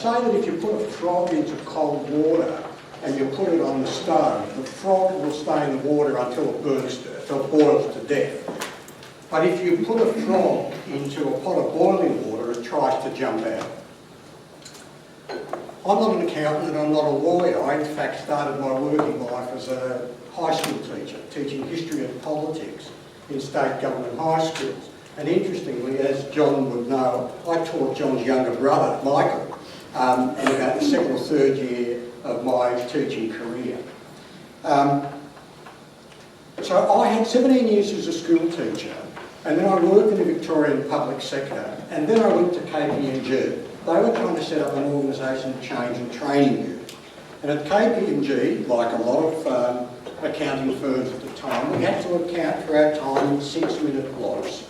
say that if you put a frog into cold water and you put it on the stove, the frog will stay in the water until it boils to death. But if you put a frog into a pot of boiling water, it tries to jump out. I'm not an accountant and I'm not a lawyer. I, in fact, started my working life as a high school teacher, teaching history and politics in state government high schools. And interestingly, as John would know, I taught John's younger brother, Michael, in about the second or third year of my teaching career. So I had 17 years as a school teacher, and then I worked in the Victorian public sector, and then I went to KPMG. They were trying to set up an organisation change and training unit. And at KPMG, like a lot of accounting firms at the time, we had to account for our time in 6-minute blocks.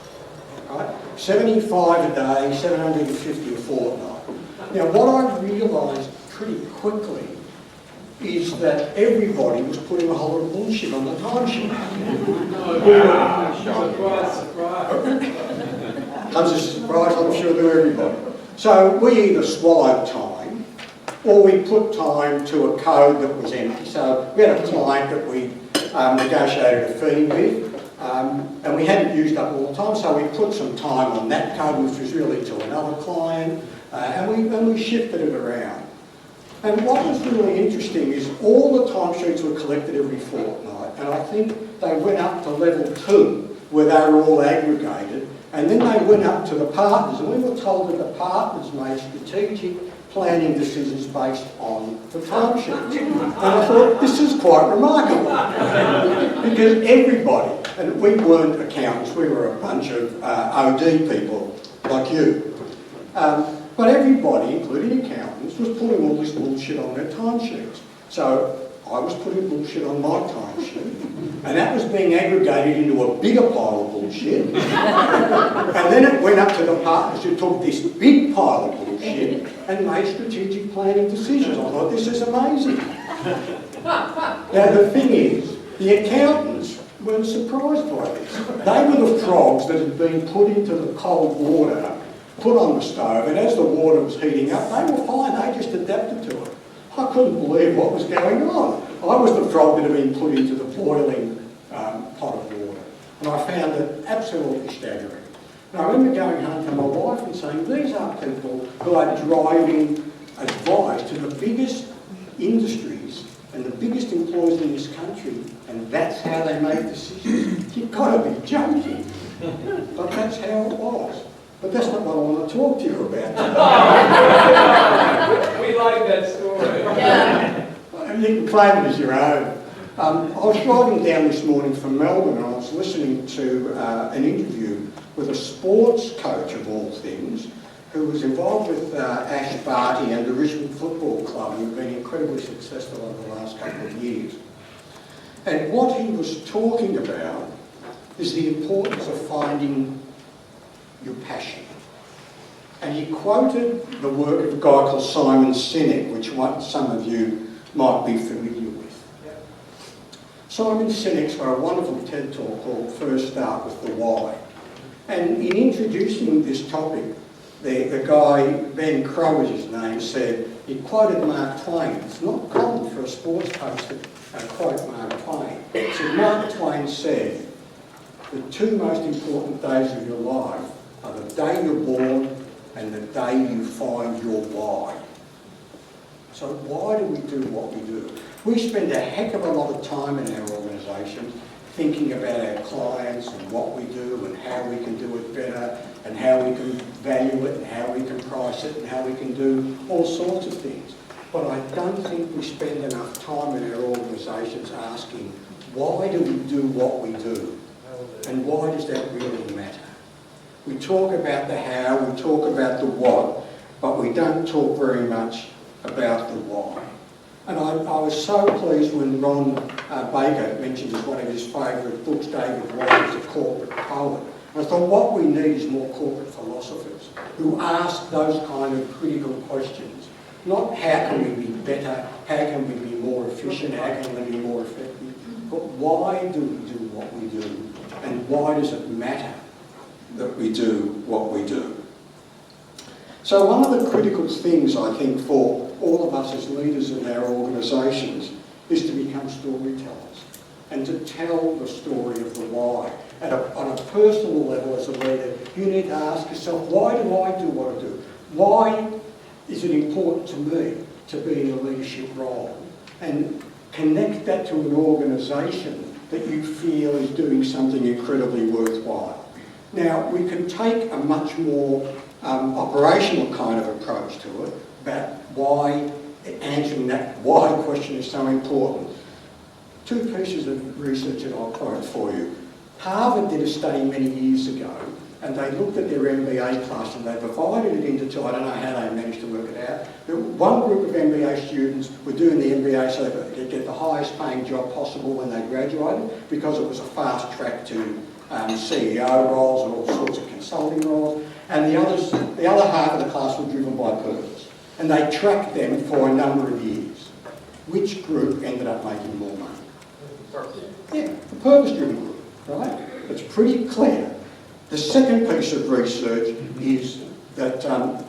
Right? 75 a day, 750 a fortnight. Now, what I realised pretty quickly is that everybody was putting a whole lot of bullshit on the timesheet. Surprise. Comes as a surprise, I'm sure, to everybody. So we either swallowed time, or we put time to a code that was empty. So we had a client that we negotiated a fee with, and we hadn't used up all the time, so we put some time on that code, which was really to another client, and we shifted it around. And what was really interesting is all the timesheets were collected every fortnight, and I think they went up to level 2, where they were all aggregated, and then they went up to the partners, and we were told that the partners made strategic planning decisions based on the timesheets. And I thought, this is quite remarkable, because everybody, and we weren't accountants, we were a bunch of OD people like you, but everybody, including accountants, was putting all this bullshit on their timesheets. So I was putting bullshit on my timesheet, and that was being aggregated into a bigger pile of bullshit. And then it went up to the partners who took this big pile of bullshit and made strategic planning decisions. I thought, this is amazing. Now, the thing is, the accountants weren't surprised by this. They were the frogs that had been put into the cold water, put on the stove, and as the water was heating up, they were fine. They just adapted to it. I couldn't believe what was going on. I was the frog that had been put into the boiling pot of water. And I found it absolutely staggering. And I remember going home to my wife and saying, these are people who are driving advice to the biggest industries and the biggest employers in this country, and that's how they make decisions. You've got to be joking. But that's how it was. But that's not what I want to talk to you about. We like that story. Yeah. You can claim it as your own. I was driving down this morning from Melbourne, and I was listening to an interview with a sports coach, of all things, who was involved with Ash Barty and the Richmond Football Club, who've been incredibly successful over the last couple of years. And what he was talking about is the importance of finding your passion. And he quoted the work of a guy called Simon Sinek, which some of you might be familiar with. Yep. Simon Sinek's got a wonderful TED talk called First Start with the Why. And in introducing this topic, the guy, Ben Crow is his name, said, he quoted Mark Twain. It's not common for a sports coach to quote Mark Twain. So Mark Twain said, the two most important days of your life are the day you're born and the day you find your why. So why do we do what we do? We spend a heck of a lot of time in our organisations thinking about our clients and what we do and how we can do it better and how we can value it and how we can price it and how we can do all sorts of things. But I don't think we spend enough time in our organisations asking, why do we do what we do? And why does that really matter? We talk about the how, we talk about the what, but we don't talk very much about the why. And I was so pleased when Ron Baker mentioned as one of his favourite books, David White, a corporate poet. And I thought what we need is more corporate philosophers who ask those kind of critical questions. Not how can we be better, how can we be more efficient, how can we be more effective, but why do we do what we do? And why does it matter that we do what we do? So one of the critical things, I think, for all of us as leaders in our organisations is to become storytellers and to tell the story of the why. On a personal level as a leader, you need to ask yourself, why do I do what I do? Why is it important to me to be in a leadership role? And connect that to an organisation that you feel is doing something incredibly worthwhile. Now, we can take a much more operational kind of approach to it, about why answering that why question is so important. Two pieces of research that I'll quote for you. Harvard did a study many years ago, and they looked at their MBA class and they divided it into two. I don't know how they managed to work it out. But one group of MBA students were doing the MBA so that they could get the highest paying job possible when they graduated, because it was a fast track to CEO roles and all sorts of consulting roles. And the other half of the class were driven by purpose. And they tracked them for a number of years. Which group ended up making more money? Yeah, the purpose-driven group, right? It's pretty clear. The second piece of research is that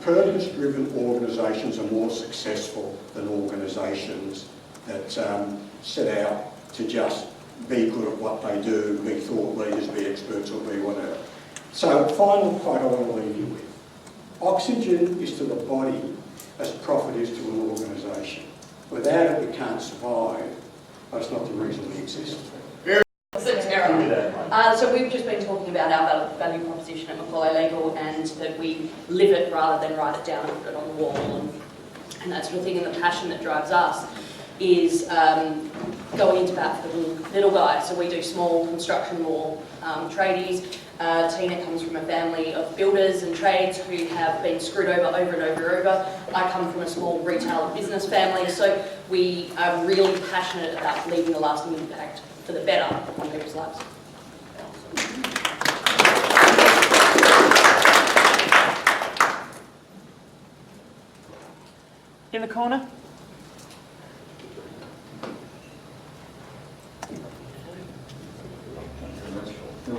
purpose-driven organisations are more successful than organisations that set out to just be good at what they do, be thought leaders, be experts, or be whatever. So, final quote I want to leave you with. Oxygen is to the body as profit is to an organisation. Without it, we can't survive. That's not the reason we exist. So we've just been talking about our value proposition at Macaulay Legal, and that we live it rather than write it down and put it on the wall and that sort of thing. And the passion that drives us is going into bat for the little guys. So we do small construction law tradies. Tina comes from a family of builders and trades who have been screwed over and over. I come from a small retail business family, so we are really passionate about leaving a lasting impact for the better on people's lives. In the corner.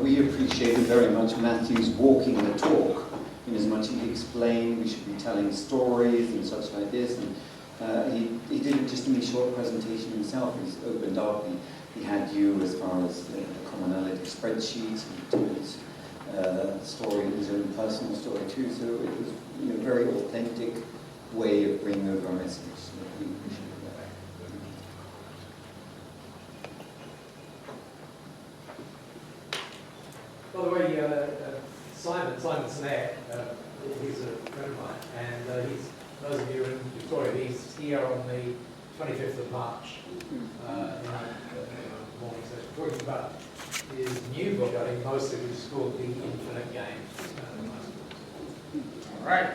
We appreciated very much Matthew's walking the talk, in as much as he explained we should be telling stories and such like this, and he did it just in a short presentation himself. He's opened up, he had you as far as the commonality spreadsheets, and he told his story, his own personal story too, so it was a very authentic way of bringing over our message. So we appreciate that. By the way, Simon Sinek, he's a friend of mine, and those of you in Victoria, he's here on the 25th of March in the morning session, talking about his new book, I think most of it is called The Infinite Game. All right.